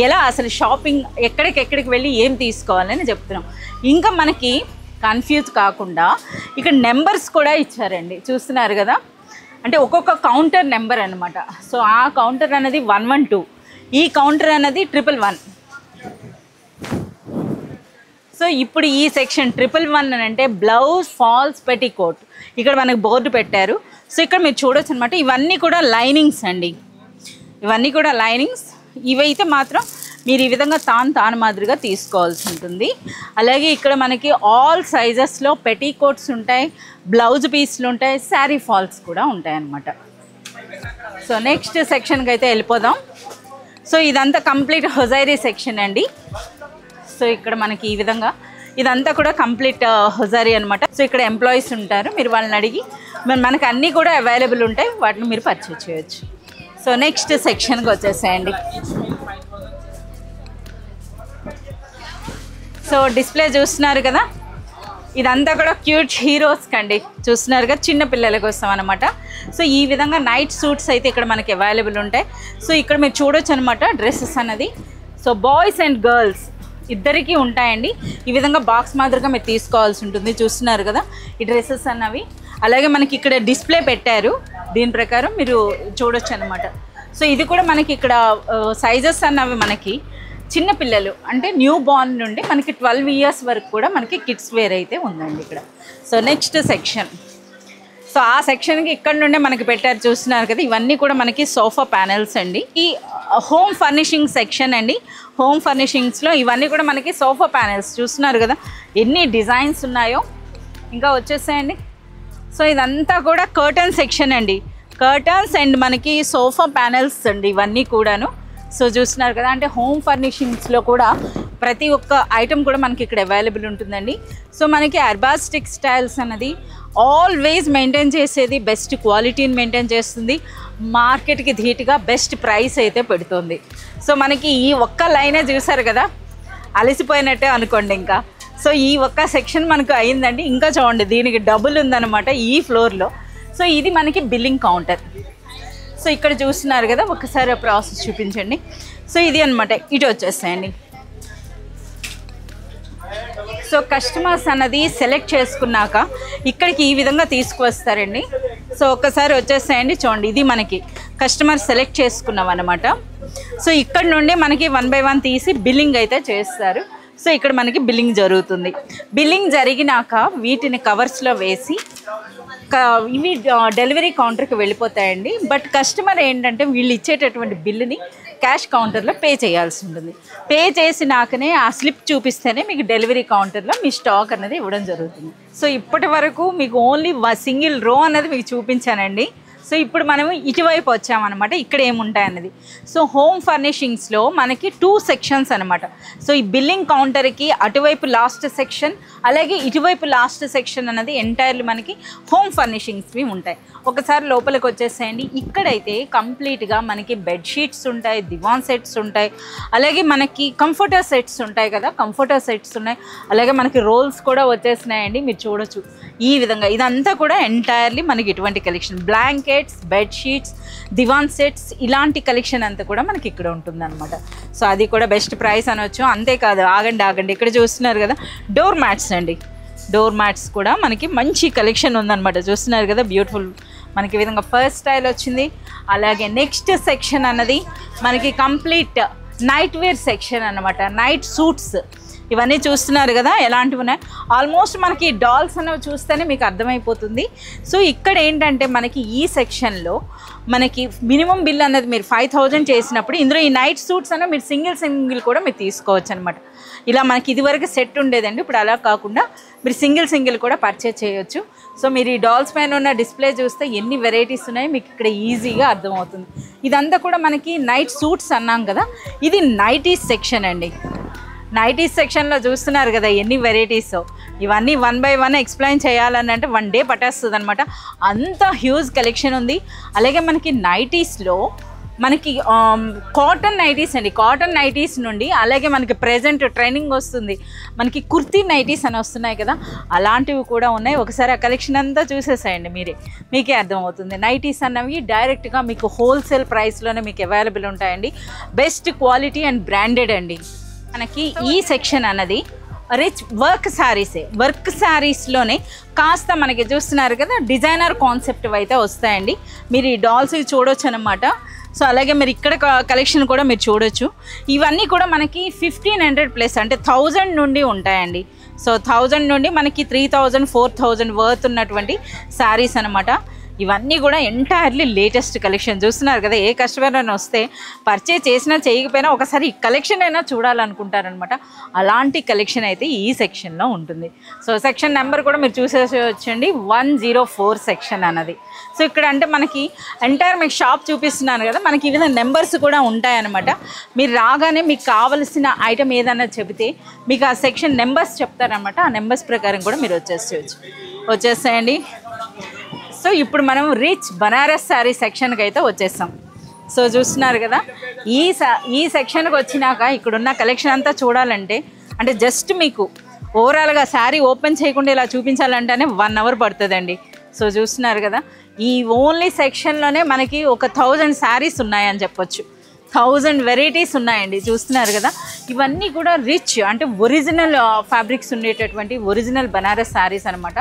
ఎలా అసలు షాపింగ్ ఎక్కడికి వెళ్ళి ఏం తీసుకోవాలని చెప్తున్నాం. ఇంకా మనకి కన్ఫ్యూజ్ కాకుండా ఇక్కడ నెంబర్స్ కూడా ఇచ్చారండి, చూస్తున్నారు కదా. అంటే ఒక్కొక్క కౌంటర్ నెంబర్ అనమాట. సో ఆ కౌంటర్ అనేది 112, ఈ కౌంటర్ అనేది 111. సో ఇప్పుడు ఈ సెక్షన్ 111 అంటే బ్లౌజ్ ఫాల్స్ పెట్టికోట్. ఇక్కడ మనకు బోర్డు పెట్టారు. సో ఇక్కడ మీరు చూడొచ్చు అనమాట. ఇవన్నీ కూడా లైనింగ్స్ అండి, ఇవన్నీ కూడా లైనింగ్స్. ఇవైతే మాత్రం మీరు ఈ విధంగా తాను మాదిరిగా తీసుకోవాల్సి ఉంటుంది. అలాగే ఇక్కడ మనకి ఆల్ సైజెస్లో పెట్టికోట్స్ ఉంటాయి, బ్లౌజ్ పీస్లు ఉంటాయి, శారీ ఫాల్స్ కూడా ఉంటాయి అన్నమాట. సో నెక్స్ట్ సెక్షన్కి అయితే వెళ్ళిపోదాం. సో ఇదంతా కంప్లీట్ హొజైరీ సెక్షన్ అండి. సో ఇక్కడ మనకి ఈ విధంగా ఇదంతా కూడా కంప్లీట్ హొజారీ అనమాట. సో ఇక్కడ ఎంప్లాయీస్ ఉంటారు, మీరు వాళ్ళని అడిగి మనకు అన్నీ కూడా అవైలబుల్ ఉంటాయి, వాటిని మీరు పర్చేజ్ చేయొచ్చు. సో నెక్స్ట్ సెక్షన్కి వచ్చేసేయండి. సో డిస్ప్లే చూస్తున్నారు కదా, ఇదంతా కూడా క్యూట్ హీరోస్కి అండి, చూస్తున్నారు కదా, చిన్న పిల్లల కోసం అనమాట. సో ఈ విధంగా నైట్ సూట్స్ అయితే ఇక్కడ మనకి అవైలబుల్ ఉంటాయి. సో ఇక్కడ మీరు చూడొచ్చు అనమాట డ్రెస్సెస్ అన్నది. సో బాయ్స్ అండ్ గర్ల్స్ ఇద్దరికీ ఉంటాయండి. ఈ విధంగా బాక్స్ మాదిరిగా మీరు తీసుకోవాల్సి ఉంటుంది. చూస్తున్నారు కదా ఈ డ్రెస్సెస్ అన్నవి. అలాగే మనకి ఇక్కడ డిస్ప్లే పెట్టారు, దీని ప్రకారం మీరు చూడొచ్చు అనమాట. సో ఇది కూడా మనకి ఇక్కడ సైజెస్ అన్నవి మనకి చిన్న పిల్లలు అంటే న్యూ బార్న్ నుండి మనకి 12 ఇయర్స్ వరకు కూడా మనకి కిడ్స్ వేర్ అయితే ఉందండి ఇక్కడ. So next section. సో ఆ సెక్షన్కి ఇక్కడ నుండే మనకి పెట్టారు, చూస్తున్నారు కదా, ఇవన్నీ కూడా మనకి సోఫా ప్యానెల్స్ అండి. ఈ హోమ్ ఫర్నిషింగ్ సెక్షన్ అండి. హోమ్ ఫర్నిషింగ్స్లో ఇవన్నీ కూడా మనకి సోఫా ప్యానెల్స్, చూస్తున్నారు కదా ఎన్ని డిజైన్స్ ఉన్నాయో. ఇంకా వచ్చేసాయండి. సో ఇదంతా కూడా కర్టన్ సెక్షన్ అండి. కర్టన్స్ అండ్ మనకి సోఫా ప్యానెల్స్ అండి ఇవన్నీ కూడాను. సో చూస్తున్నారు కదా, అంటే హోమ్ ఫర్నిషింగ్స్లో కూడా ప్రతి ఒక్క ఐటమ్ కూడా మనకి ఇక్కడ అవైలబుల్ ఉంటుందండి. సో మనకి అర్బాజ్ టెక్స్టైల్స్ అన్నది ఆల్వేస్ మెయింటైన్ చేసేది బెస్ట్ క్వాలిటీని మెయింటైన్ చేస్తుంది, మార్కెట్కి ధీటుగా బెస్ట్ ప్రైస్ అయితే పెడుతుంది. సో మనకి ఈ ఒక్క లైనే చూసారు కదా, అలసిపోయినట్టే అనుకోండి ఇంకా. సో ఈ ఒక్క సెక్షన్ మనకు అయిందండి. ఇంకా చూడండి దీనికి డబుల్ ఉందన్నమాట ఈ ఫ్లోర్లో. సో ఇది మనకి బిల్లింగ్ కౌంటర్. సో ఇక్కడ చూస్తున్నారు కదా, ఒకసారి ప్రాసెస్ చూపించండి. సో ఇది అనమాట, ఇటు వచ్చేస్తాయండి. సో కస్టమర్స్ అన్నది సెలెక్ట్ చేసుకున్నాక ఇక్కడికి ఈ విధంగా తీసుకువస్తారండి. సో ఒక్కసారి వచ్చేస్తాయండి, చూడండి ఇది మనకి కస్టమర్ సెలెక్ట్ చేసుకున్నాం అనమాట. సో ఇక్కడ నుండి మనకి 1 by 1 తీసి బిల్లింగ్ అయితే చేస్తారు. సో ఇక్కడ మనకి బిల్లింగ్ జరుగుతుంది. బిల్లింగ్ జరిగినాక వీటిని కవర్స్లో వేసి ఇవి డెలివరీ కౌంటర్కి వెళ్ళిపోతాయండి. బట్ కస్టమర్ ఏంటంటే వీళ్ళు ఇచ్చేటటువంటి బిల్లుని క్యాష్ కౌంటర్లో పే చేయాల్సి ఉంటుంది. పే చేసినాకనే ఆ స్లిప్ చూపిస్తేనే మీకు డెలివరీ కౌంటర్లో మీ స్టాక్ అనేది ఇవ్వడం జరుగుతుంది. సో ఇప్పటి వరకు మీకు ఓన్లీ సింగిల్ రో అనేది మీకు చూపించానండి. సో ఇప్పుడు మనము ఇటువైపు వచ్చామన్నమాట, ఇక్కడ ఏముంటాయన్నది. సో హోమ్ ఫర్నిషింగ్స్లో మనకి 2 సెక్షన్స్ అనమాట. సో ఈ బిల్లింగ్ కౌంటర్కి అటువైపు లాస్ట్ సెక్షన్, అలాగే ఇటువైపు లాస్ట్ సెక్షన్ అన్నది ఎంటైర్లీ మనకి హోమ్ ఫర్నిషింగ్స్వి ఉంటాయి. ఒకసారి లోపలికి వచ్చేసేయండి. ఇక్కడైతే కంప్లీట్గా మనకి బెడ్షీట్స్ ఉంటాయి, దివాన్ సెట్స్ ఉంటాయి, అలాగే మనకి కంఫర్టర్ సెట్స్ ఉంటాయి కదా, కంఫర్టర్ సెట్స్ ఉన్నాయి. అలాగే మనకి రోల్స్ కూడా వచ్చేసినాయండి, మీరు చూడొచ్చు ఈ విధంగా. ఇదంతా కూడా ఎంటైర్లీ మనకి ఇటువంటి కలెక్షన్, బ్లాంకెట్స్, బెడ్షీట్స్, దివాన్ సెట్స్, ఇలాంటి కలెక్షన్ అంతా కూడా మనకి ఇక్కడ ఉంటుంది అనమాట. సో అది కూడా బెస్ట్ ప్రైస్ అనవచ్చు. అంతేకాదు, ఆగండి ఇక్కడ చూస్తున్నారు కదా డోర్ మ్యాట్స్ అండి. డోర్ మ్యాట్స్ కూడా మనకి మంచి కలెక్షన్ ఉందన్నమాట. చూస్తున్నారు కదా బ్యూటిఫుల్ మనకి ఈ విధంగా ఫస్ట్ స్టైల్ వచ్చింది. అలాగే నెక్స్ట్ సెక్షన్ అన్నది మనకి కంప్లీట్ నైట్ వేర్ సెక్షన్ అన్నమాట. నైట్ సూట్స్ ఇవన్నీ చూస్తున్నారు కదా ఎలాంటివి ఉన్నాయి. ఆల్మోస్ట్ మనకి డాల్స్ అనేవి చూస్తేనే మీకు అర్థమైపోతుంది. సో ఇక్కడ ఏంటంటే మనకి ఈ సెక్షన్లో మనకి మినిమం బిల్ అనేది మీరు 5000 చేసినప్పుడు ఇందులో ఈ నైట్ సూట్స్ అనేవి మీరు సింగిల్ కూడా మీరు తీసుకోవచ్చు అనమాట. ఇలా మనకి ఇదివరకు సెట్ ఉండేదండి, ఇప్పుడు అలా కాకుండా మీరు సింగిల్ కూడా పర్చేజ్ చేయొచ్చు. సో మీరు ఈ డాల్స్ పైన ఉన్న డిస్ప్లే చూస్తే ఎన్ని వెరైటీస్ ఉన్నాయో మీకు ఇక్కడ ఈజీగా అర్థమవుతుంది. ఇదంతా కూడా మనకి నైట్ సూట్స్ అన్నాం కదా, ఇది నైటీస్ సెక్షన్ అండి. నైటీస్ సెక్షన్లో చూస్తున్నారు కదా ఎన్ని వెరైటీస్. ఇవన్నీ 1 by 1 ఎక్స్ప్లెయిన్ చేయాలని అంటే 1 day పట్టేస్తుంది అనమాట, అంత హ్యూజ్ కలెక్షన్ ఉంది. అలాగే మనకి నైటీస్లో మనకి కాటన్ నైటీస్ అండి, కాటన్ నైటీస్ నుండి అలాగే మనకి ప్రెజెంట్ ట్రైనింగ్ వస్తుంది మనకి కుర్తీ నైటీస్ అని వస్తున్నాయి కదా, అలాంటివి కూడా ఉన్నాయి. ఒకసారి ఆ కలెక్షన్ అంతా చూసేసాయండి, మీకే అర్థమవుతుంది. నైటీస్ అన్నవి డైరెక్ట్గా మీకు హోల్సేల్ ప్రైస్లోనే మీకు అవైలబుల్ ఉంటాయండి. బెస్ట్ క్వాలిటీ అండ్ బ్రాండెడ్ అండి. మనకి ఈ సెక్షన్ అన్నది రిచ్ వర్క్ శారీసే. వర్క్ శారీస్లోనే కాస్త మనకి చూస్తున్నారు కదా డిజైనర్ కాన్సెప్ట్ అయితే వస్తాయండి. మీరు ఈ డాల్స్ చూడొచ్చు అనమాట. సో అలాగే మీరు ఇక్కడ కలెక్షన్ కూడా మీరు చూడొచ్చు. ఇవన్నీ కూడా మనకి 1500 ప్లస్ అంటే 1000 నుండి ఉంటాయండి. సో 1000 నుండి మనకి 3000 4000 వర్త్ ఉన్నటువంటి శారీస్ అనమాట. ఇవన్నీ కూడా ఎంటైర్లీ లేటెస్ట్ కలెక్షన్. చూస్తున్నారు కదా, ఏ కస్టమర్ అయినా వస్తే పర్చేజ్ చేసినా చేయకపోయినా ఒకసారి ఈ కలెక్షన్ అయినా చూడాలనుకుంటారనమాట. అలాంటి కలెక్షన్ అయితే ఈ సెక్షన్లో ఉంటుంది. సో సెక్షన్ నెంబర్ కూడా మీరు చూసేసొచ్చండి, 104 సెక్షన్ అన్నది. సో ఇక్కడ అంటే మనకి ఎంటైర్ మీకు షాప్ చూపిస్తున్నాను కదా, మనకి ఈ విధంగా నెంబర్స్ కూడా ఉంటాయన్నమాట. మీరు రాగానే మీకు కావలసిన ఐటమ్ ఏదన్నా చెబితే మీకు ఆ సెక్షన్ నెంబర్స్ చెప్తారనమాట. ఆ నెంబర్స్ ప్రకారం కూడా మీరు వచ్చేస్తాయండి. సో ఇప్పుడు మనం రిచ్ బనారస్ శారీ సెక్షన్కి అయితే వచ్చేస్తాం. సో చూస్తున్నారు కదా, ఈ సెక్షన్కి వచ్చినాక ఇక్కడున్న కలెక్షన్ అంతా చూడాలంటే అంటే జస్ట్ మీకు ఓవరాల్గా శారీ ఓపెన్ చేయకుండా ఇలా చూపించాలంటేనే 1 అవర్ పడుతుందండి. సో చూస్తున్నారు కదా, ఈ ఓన్లీ సెక్షన్లోనే మనకి ఒక 1000 శారీస్ ఉన్నాయని చెప్పొచ్చు. 1000 వెరైటీస్ ఉన్నాయండి. చూస్తున్నారు కదా, ఇవన్నీ కూడా రిచ్ అంటే ఒరిజినల్ ఫ్యాబ్రిక్స్ ఉండేటటువంటి ఒరిజినల్ బనారస్ శారీస్ అనమాట.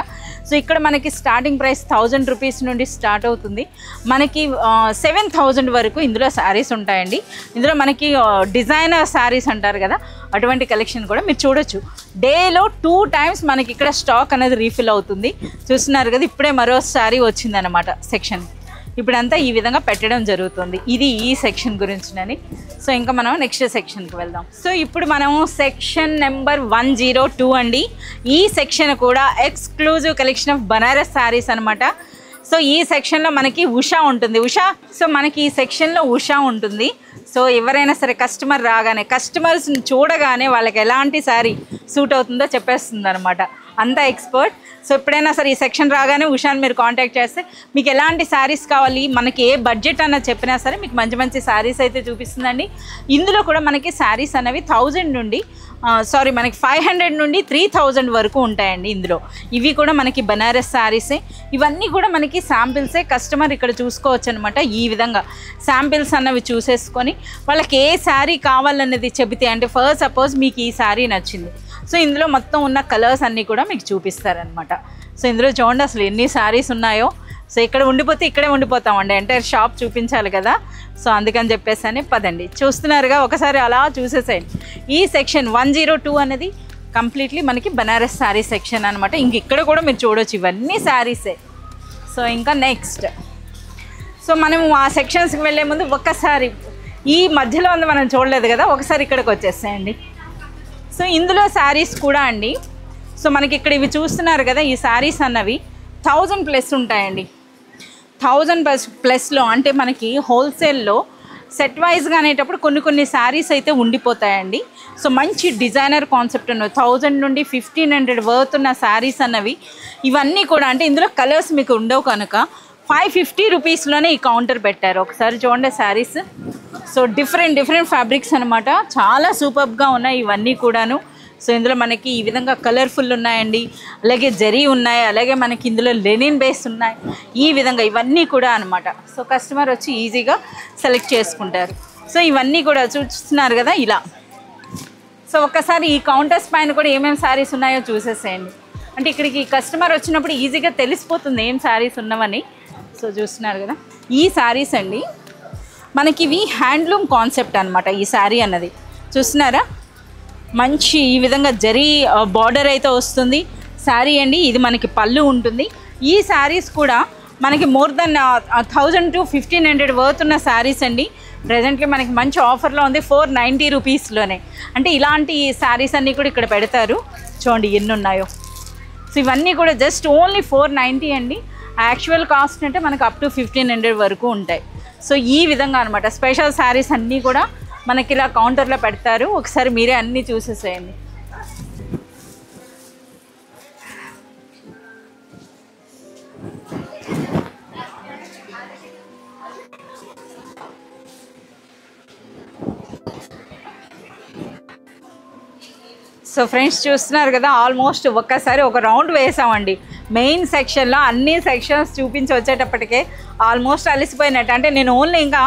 సో ఇక్కడ మనకి స్టార్టింగ్ ప్రైస్ 1000 రూపీస్ నుండి స్టార్ట్ అవుతుంది. మనకి 7000 వరకు ఇందులో శారీస్ ఉంటాయండి. ఇందులో మనకి డిజైనర్ శారీస్ అంటారు కదా, అటువంటి కలెక్షన్ కూడా మీరు చూడొచ్చు. డేలో 2 టైమ్స్ మనకి ఇక్కడ స్టాక్ అనేది రీఫిల్ అవుతుంది. చూస్తున్నారు కదా, ఇప్పుడే మరో శారీ వచ్చిందనమాట సెక్షన్. ఇప్పుడంతా ఈ విధంగా పెట్టడం జరుగుతుంది. ఇది ఈ సెక్షన్ గురించినని. సో ఇంకా మనం నెక్స్ట్ సెక్షన్కి వెళ్దాం. సో ఇప్పుడు మనం సెక్షన్ నెంబర్ 102 అండి. ఈ సెక్షన్ కూడా exclusive collection of Banaras saris అనమాట. సో ఈ సెక్షన్లో మనకి ఉషా ఉంటుంది. సో మనకి ఈ సెక్షన్లో ఉషా ఉంటుంది. సో ఎవరైనా సరే కస్టమర్ రాగానే కస్టమర్స్ని చూడగానే వాళ్ళకి ఎలాంటి శారీ సూట్ అవుతుందో చెప్పేస్తుంది అనమాట. అంత ఎక్స్పర్ట్. సో ఎప్పుడైనా సరే ఈ సెక్షన్ రాగానే ఉషాని మీరు కాంటాక్ట్ చేస్తే మీకు ఎలాంటి శారీస్ కావాలి, మనకి ఏ బడ్జెట్ అన్న చెప్పినా సరే మీకు మంచి మంచి శారీస్ అయితే చూపిస్తుందండి. ఇందులో కూడా మనకి శారీస్ అనేవి 1000 నుండి మనకి 500 నుండి 3000 వరకు ఉంటాయండి. ఇందులో ఇవి కూడా మనకి బనారస్ శారీసే. ఇవన్నీ కూడా మనకి శాంపిల్సే. కస్టమర్ ఇక్కడ చూసుకోవచ్చు అనమాట. ఈ విధంగా శాంపిల్స్ అన్నవి చూసేసుకొని వాళ్ళకి ఏ శారీ కావాలన్నది చెబితే, అంటే ఫస్ట్ సపోజ్ మీకు ఈ శారీ నచ్చింది, సో ఇందులో మొత్తం ఉన్న కలర్స్ అన్నీ కూడా మీకు చూపిస్తారనమాట. సో ఇందులో చూడండి అసలు ఎన్ని శారీస్ ఉన్నాయో. సో ఇక్కడ ఉండిపోతే ఇక్కడే ఉండిపోతామండి, ఎంటైర్ షాప్ చూపించాలి కదా. సో అందుకని చెప్పేసి అని పదండి, చూస్తున్నారుగా ఒకసారి అలా చూసేసేయండి. ఈ సెక్షన్ 102 అనేది కంప్లీట్లీ మనకి బనారస్ శారీ సెక్షన్ అనమాట. ఇంక ఇక్కడ కూడా మీరు చూడవచ్చు, ఇవన్నీ శారీసే. సో ఇంకా నెక్స్ట్, సో మనం ఆ సెక్షన్స్కి వెళ్ళే ముందు ఒక్కసారి ఈ మధ్యలో ఉంది మనం చూడలేదు కదా, ఒకసారి ఇక్కడికి వచ్చేసేయండి. సో ఇందులో శారీస్ కూడా అండి, సో మనకి ఇక్కడ ఇవి చూస్తున్నారు కదా, ఈ శారీస్ అన్నవి 1000 ప్లస్ ఉంటాయండి. 1000 ప్లస్లో అంటే మనకి హోల్సేల్లో సెట్ వైజ్గా అనేటప్పుడు కొన్ని శారీస్ అయితే ఉండిపోతాయండి. సో మంచి డిజైనర్ కాన్సెప్ట్ ఉన్నవి 1000 నుండి 1500 వర్త్ ఉన్న శారీస్ అన్నవి ఇవన్నీ కూడా. అంటే ఇందులో కలర్స్ మీకు ఉండవు కనుక 550 రూపీస్లోనే ఈ కౌంటర్ పెట్టారు. ఒకసారి చూడండి శారీస్. సో డిఫరెంట్ ఫ్యాబ్రిక్స్ అనమాట, చాలా సూపర్గా ఉన్నాయి ఇవన్నీ కూడాను. సో ఇందులో మనకి ఈ విధంగా కలర్ఫుల్ ఉన్నాయండి, అలాగే జరీ ఉన్నాయి, అలాగే మనకి ఇందులో లెనిన్ బేస్ ఉన్నాయి. ఈ విధంగా ఇవన్నీ కూడా అనమాట. సో కస్టమర్ వచ్చి ఈజీగా సెలెక్ట్ చేసుకుంటారు. సో ఇవన్నీ కూడా చూస్తున్నారు కదా ఇలా. సో ఒక్కసారి ఈ కౌంటర్స్ పైన కూడా ఏమేమి శారీస్ ఉన్నాయో చూసేసేయండి. అంటే ఇక్కడికి కస్టమర్ వచ్చినప్పుడు ఈజీగా తెలిసిపోతుంది ఏం శారీస్ ఉన్నవని. సో చూస్తున్నారు కదా, ఈ శారీస్ అండి మనకి ఇవి హ్యాండ్లూమ్ కాన్సెప్ట్ అనమాట. ఈ శారీ అన్నది చూస్తున్నారా, మంచి ఈ విధంగా జరీ బార్డర్ అయితే వస్తుంది శారీ అండి. ఇది మనకి పళ్ళు ఉంటుంది. ఈ శారీస్ కూడా మనకి మోర్ దెన్ 1000 to 1500 వర్త్ ఉన్న శారీస్ అండి. ప్రజెంట్లీ మనకి మంచి ఆఫర్లో ఉంది 490 రూపీస్లోనే. అంటే ఇలాంటి శారీస్ అన్నీ కూడా ఇక్కడ పెడతారు. చూడండి ఎన్ని ఉన్నాయో. సో ఇవన్నీ కూడా జస్ట్ ఓన్లీ 490 అండి. యాక్చువల్ కాస్ట్ అంటే మనకు అప్ టు 1500 వరకు ఉంటాయి. సో ఈ విధంగా అనమాట స్పెషల్ శారీస్ అన్నీ కూడా మనకి ఇలా కౌంటర్లో పెడతారు. ఒకసారి మీరే అన్నీ చూసేసేయండి. సో ఫ్రెండ్స్ చూస్తున్నారు కదా, ఆల్మోస్ట్ ఒక్కసారి ఒక రౌండ్ వేసామండి. మెయిన్ సెక్షన్లో అన్ని సెక్షన్స్ చూపించి వచ్చేటప్పటికే ఆల్మోస్ట్ అలసిపోయినట్టు. అంటే నేను ఓన్లీ ఇంకా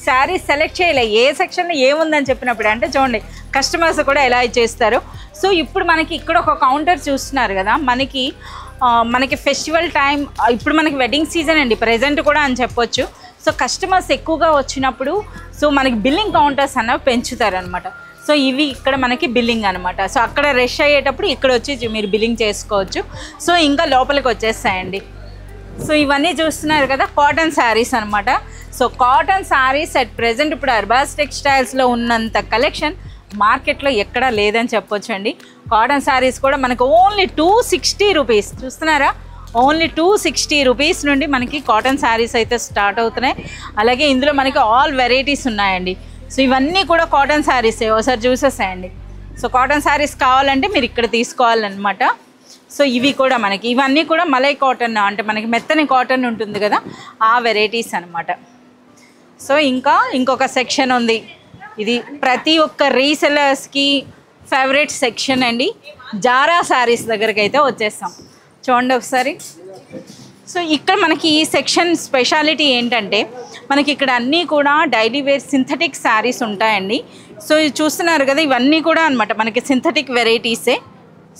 శారీస్ సెలెక్ట్ చేయలే, ఏ సెక్షన్లో ఏముందని చెప్పినప్పుడు. అంటే చూడండి కస్టమర్స్ కూడా ఎలా చేస్తారో. సో ఇప్పుడు మనకి ఇక్కడ ఒక కౌంటర్ చూస్తున్నారు కదా, మనకి ఫెస్టివల్ టైం, ఇప్పుడు మనకి వెడ్డింగ్ సీజన్ అండి ప్రెజెంట్ కూడా అని చెప్పొచ్చు. సో కస్టమర్స్ ఎక్కువగా వచ్చినప్పుడు సో మనకి బిల్లింగ్ కౌంటర్స్ అన్నవి పెంచుతారనమాట. సో ఇవి ఇక్కడ మనకి బిల్లింగ్ అనమాట. సో అక్కడ రష్ అయ్యేటప్పుడు ఇక్కడ వచ్చి మీరు బిల్లింగ్ చేసుకోవచ్చు. సో ఇంకా లోపలికి వచ్చేస్తాయండి. సో ఇవన్నీ చూస్తున్నారు కదా కాటన్ శారీస్ అనమాట. So cotton saris at present ఇప్పుడు అర్బాస్ టెక్స్టైల్స్లో ఉన్నంత కలెక్షన్ మార్కెట్లో ఎక్కడా లేదని చెప్పొచ్చు అండి. కాటన్ శారీస్ కూడా మనకు ఓన్లీ 260 రూపీస్ చూస్తున్నారా, ఓన్లీ 260 రూపీస్ నుండి మనకి కాటన్ శారీస్ అయితే స్టార్ట్ అవుతున్నాయి. అలాగే ఇందులో మనకి ఆల్ వెరైటీస్ ఉన్నాయండి. సో ఇవన్నీ కూడా కాటన్ శారీసే, ఒకసారి చూసేసాయండి. సో కాటన్ శారీస్ కావాలంటే మీరు ఇక్కడ తీసుకోవాలన్నమాట. సో ఇవి కూడా మనకి ఇవన్నీ కూడా మలై కాటన్, అంటే మనకి మెత్తని కాటన్ ఉంటుంది కదా, ఆ వెరైటీస్ అనమాట. సో ఇంకొక సెక్షన్ ఉంది, ఇది ప్రతి ఒక్క రీసెలర్స్కి ఫేవరెట్ సెక్షన్ అండి. జారా శారీస్ దగ్గరికి అయితే వచ్చేస్తాం, చూడండి ఒకసారి. సో ఇక్కడ మనకి ఈ సెక్షన్ స్పెషాలిటీ ఏంటంటే మనకి ఇక్కడ అన్నీ కూడా డైలీ వేర్ సింథటిక్ శారీస్ ఉంటాయండి. సో ఇది చూస్తున్నారు కదా, ఇవన్నీ కూడా అనమాట మనకి సింథటిక్ వెరైటీసే.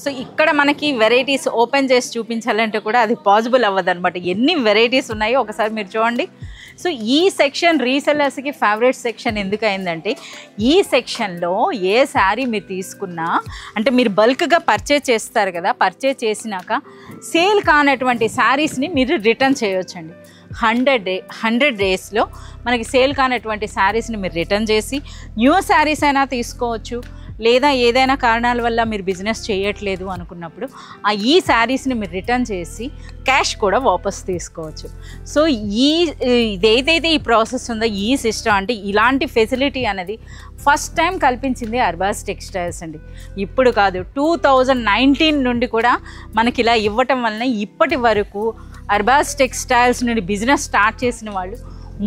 సో ఇక్కడ మనకి వెరైటీస్ ఓపెన్ చేసి చూపించాలంటే కూడా అది పాసిబుల్ అవ్వదన్నమాట, ఎన్ని వెరైటీస్ ఉన్నాయో ఒకసారి మీరు చూడండి. సో ఈ సెక్షన్ రీసెల్లర్స్కి ఫేవరెట్ సెక్షన్ ఎందుకు అయిందంటే ఈ సెక్షన్లో ఏ శారీ మీరు తీసుకున్నా, అంటే మీరు బల్క్గా పర్చేజ్ చేస్తారు కదా, పర్చేజ్ చేసినాక సేల్ కానటువంటి శారీస్ని మీరు రిటర్న్ చేయొచ్చండి. 100 డేస్లో మనకి సేల్ కానటువంటి శారీస్ని మీరు రిటర్న్ చేసి న్యూ శారీస్ అయినా తీసుకోవచ్చు. లేదా ఏదైనా కారణాల వల్ల మీరు బిజినెస్ చేయట్లేదు అనుకున్నప్పుడు ఈ శారీస్ని మీరు రిటర్న్ చేసి క్యాష్ కూడా వాపస్ తీసుకోవచ్చు. సో ఇదేదైతే ఈ ప్రాసెస్ ఉందో ఈ సిస్టమ్, అంటే ఇలాంటి ఫెసిలిటీ అనేది ఫస్ట్ టైం కల్పించింది అర్బాస్ టెక్స్టైల్స్ అండి. ఇప్పుడు కాదు, 2019 నుండి కూడా మనకి ఇలా ఇవ్వటం వలన ఇప్పటి వరకు అర్బాస్ టెక్స్టైల్స్ నుండి బిజినెస్ స్టార్ట్ చేసిన వాళ్ళు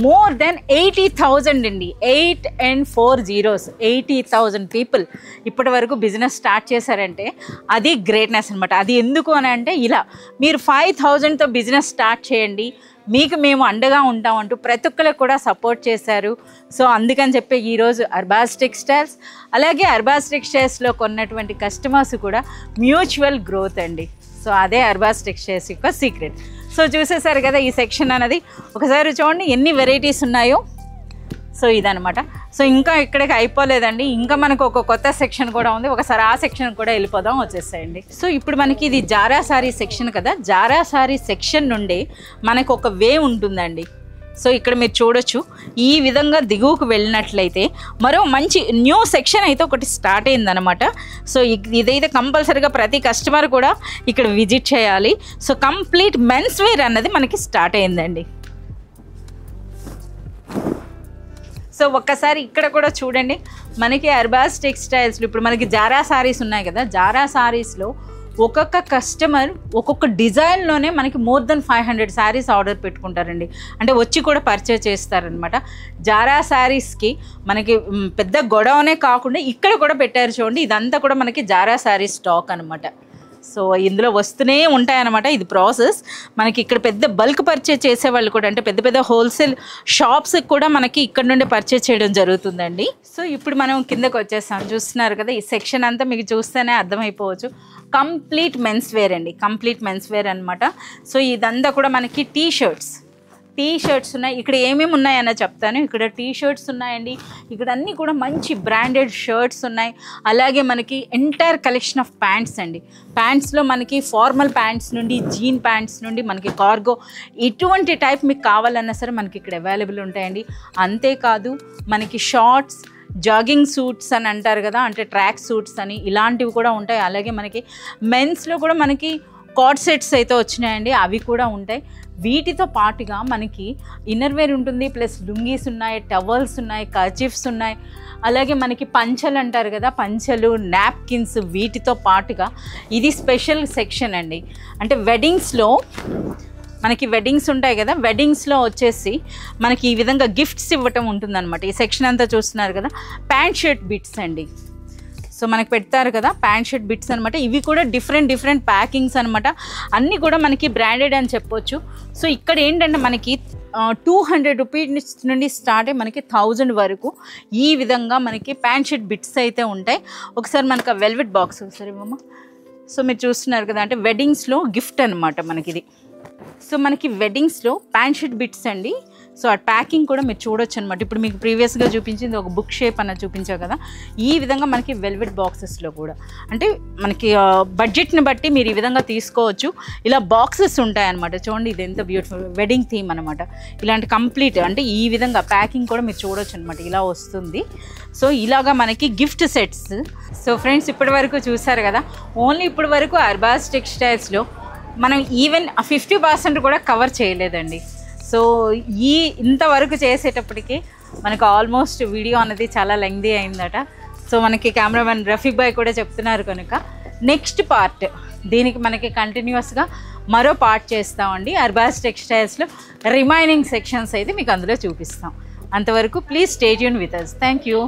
మోర్ దెన్ 80,000 అండి. 8 and 4 zeros 80,000 పీపుల్ ఇప్పటి వరకు బిజినెస్ స్టార్ట్ చేశారంటే అది గ్రేట్నెస్ అనమాట. అది ఎందుకు అని అంటే ఇలా మీరు 5,000తో బిజినెస్ స్టార్ట్ చేయండి, మీకు మేము అండగా ఉంటామంటూ ప్రతి ఒక్కరికి కూడా సపోర్ట్ చేశారు. సో అందుకని చెప్పి ఈరోజు అర్బాస్ టెక్స్టైల్స్, అలాగే అర్బాస్ టెక్స్టైల్స్లో కొన్నటువంటి కస్టమర్స్ కూడా మ్యూచువల్ గ్రోత్ అండి. సో అదే అర్బాస్ టెక్స్టైల్స్ యొక్క సీక్రెట్. సో చూసేసారు కదా ఈ సెక్షన్ అనేది, ఒకసారి చూడండి ఎన్ని వెరైటీస్ ఉన్నాయో. సో ఇదనమాట. సో ఇంకా ఇక్కడికి అయిపోలేదండి, ఇంకా మనకు ఒక కొత్త సెక్షన్ కూడా ఉంది, ఒకసారి ఆ సెక్షన్ కూడా వెళ్ళిపోదాం, వచ్చేసేయండి. సో ఇప్పుడు మనకి ఇది జారా సారీ సెక్షన్ కదా, జారా సారీ సెక్షన్ నుండి మనకు ఒక వే ఉంటుందండి. సో ఇక్కడ మీరు చూడొచ్చు, ఈ విధంగా దిగువకు వెళ్ళినట్లయితే మరో మంచి న్యూ సెక్షన్ అయితే ఒకటి స్టార్ట్ అయిందనమాట. సో ఇదైతే కంపల్సరీగా ప్రతి కస్టమర్ కూడా ఇక్కడ విజిట్ చేయాలి. సో కంప్లీట్ మెన్స్ వేర్ అన్నది మనకి స్టార్ట్ అయిందండి. సో ఒక్కసారి ఇక్కడ కూడా చూడండి, మనకి అర్బాస్ టెక్స్టైల్స్లో ఇప్పుడు మనకి జారా సారీస్ ఉన్నాయి కదా, జారా సారీస్లో ఒక్కొక్క కస్టమర్ ఒక్కొక్క డిజైన్లోనే మనకి మోర్ దెన్ 500 శారీస్ ఆర్డర్ పెట్టుకుంటారండి, అంటే వచ్చి కూడా పర్చేజ్ చేస్తారనమాట. జారా శారీస్కి మనకి పెద్ద గొడవనే కాకుండా ఇక్కడ కూడా పెట్టారు చూడండి, ఇదంతా కూడా మనకి జారా శారీ స్టాక్ అనమాట. సో ఇందులో వస్తూనే ఉంటాయన్నమాట, ఇది ప్రాసెస్. మనకి ఇక్కడ పెద్ద బల్క్ పర్చేజ్ చేసేవాళ్ళు కూడా, అంటే పెద్ద పెద్ద హోల్సేల్ షాప్స్కి కూడా మనకి ఇక్కడ నుండి పర్చేజ్ చేయడం జరుగుతుందండి. సో ఇప్పుడు మనం కిందకు వచ్చేస్తాం, చూస్తున్నారు కదా ఈ సెక్షన్ అంతా మీకు చూస్తేనే అర్థమైపోవచ్చు. కంప్లీట్ మెన్స్ వేర్ అండి, కంప్లీట్ మెన్స్ వేర్ అనమాట. సో ఇదంతా కూడా మనకి టీ షర్ట్స్ ఉన్నాయి. ఇక్కడ ఏమేమి ఉన్నాయన్న చెప్తాను. ఇక్కడ టీ షర్ట్స్ ఉన్నాయండి, ఇక్కడ అన్నీ కూడా మంచి బ్రాండెడ్ షర్ట్స్ ఉన్నాయి. అలాగే మనకి ఎంటైర్ కలెక్షన్ ఆఫ్ ప్యాంట్స్ అండి. ప్యాంట్స్లో మనకి ఫార్మల్ ప్యాంట్స్ నుండి జీన్ ప్యాంట్స్ నుండి మనకి కార్గో, ఎటువంటి టైప్ మీకు కావాలన్నా సరే మనకి ఇక్కడ అవైలబుల్ ఉంటాయండి. అంతేకాదు మనకి షార్ట్స్, జాగింగ్ సూట్స్ అని అంటారు కదా, అంటే ట్రాక్ సూట్స్ అని, ఇలాంటివి కూడా ఉంటాయి. అలాగే మనకి మెన్స్లో కూడా మనకి కార్డ్ సెట్స్ అయితే వచ్చినాయండి, అవి కూడా ఉంటాయి. వీటితో పాటుగా మనకి ఇన్నర్ వేర్ ఉంటుంది, ప్లస్ లుంగీస్ ఉన్నాయి, టవల్స్ ఉన్నాయి, కర్చీఫ్స్ ఉన్నాయి. అలాగే మనకి పంచలు అంటారు కదా, పంచలు, నాప్కిన్స్, వీటితో పాటుగా ఇది స్పెషల్ సెక్షన్ అండి. అంటే వెడ్డింగ్స్లో మనకి వెడ్డింగ్స్ ఉంటాయి కదా, వెడ్డింగ్స్లో వచ్చేసి మనకి ఈ విధంగా గిఫ్ట్స్ ఇవ్వటం ఉంటుందన్నమాట. ఈ సెక్షన్ అంతా చూస్తున్నారు కదా, ప్యాంట్ షర్ట్ బిట్స్ అండి. సో మనకి పెడతారు కదా ప్యాంట్ షర్ట్ బిట్స్ అనమాట. ఇవి కూడా డిఫరెంట్ ప్యాకింగ్స్ అనమాట. అన్నీ కూడా మనకి బ్రాండెడ్ అని చెప్పొచ్చు. సో ఇక్కడ ఏంటంటే మనకి 200 రూపీస్ నుండి స్టార్ట్ అయ్యి మనకి 1000 వరకు ఈ విధంగా మనకి ప్యాంట్ షర్ట్ బిట్స్ అయితే ఉంటాయి. ఒకసారి మనకి ఆ వెల్వెట్ బాక్స్ ఒకసారి ఇవ్వమ్మా. సో మీరు చూస్తున్నారు కదా, అంటే వెడ్డింగ్స్లో గిఫ్ట్ అనమాట మనకి ఇది. సో మనకి వెడ్డింగ్స్లో ప్యాంట్ షర్ట్ బిట్స్ అండి. సో ఆ ప్యాకింగ్ కూడా మీరు చూడొచ్చు అనమాట. ఇప్పుడు మీకు ప్రీవియస్గా చూపించింది ఒక బుక్ షేప్ అన్న చూపించా కదా, ఈ విధంగా మనకి వెల్వెట్ బాక్సెస్లో కూడా అంటే మనకి బడ్జెట్ని బట్టి మీరు ఈ విధంగా తీసుకోవచ్చు. ఇలా బాక్సెస్ ఉంటాయన్నమాట. చూడండి ఇది ఎంత బ్యూటిఫుల్ వెడ్డింగ్ థీమ్ అనమాట. ఇలాంటి కంప్లీట్ అంటే ఈ విధంగా ప్యాకింగ్ కూడా మీరు చూడొచ్చు అనమాట. ఇలా వస్తుంది. సో ఇలాగా మనకి గిఫ్ట్ సెట్స్. సో ఫ్రెండ్స్ ఇప్పటి వరకు చూసారు కదా, ఓన్లీ ఇప్పటి వరకు అర్బాజ్ టెక్స్టైల్స్లో మనం ఈవెన్ 50% కూడా కవర్ చేయలేదండి. సో ఇంతవరకు చేసేటప్పటికి మనకు ఆల్మోస్ట్ వీడియో అనేది చాలా లెంగ్దీ అయిందట. సో మనకి కెమెరామెన్ రఫీక్ భాయ్ కూడా చెప్తున్నారు కనుక నెక్స్ట్ పార్ట్ దీనికి మనకి కంటిన్యూస్గా మరో పార్ట్ చేస్తామండి. అర్బాజ్ టెక్స్టైల్స్లో రిమైనింగ్ సెక్షన్స్ అయితే మీకు అందులో చూపిస్తాం. అంతవరకు please stay tune with us. Thank you.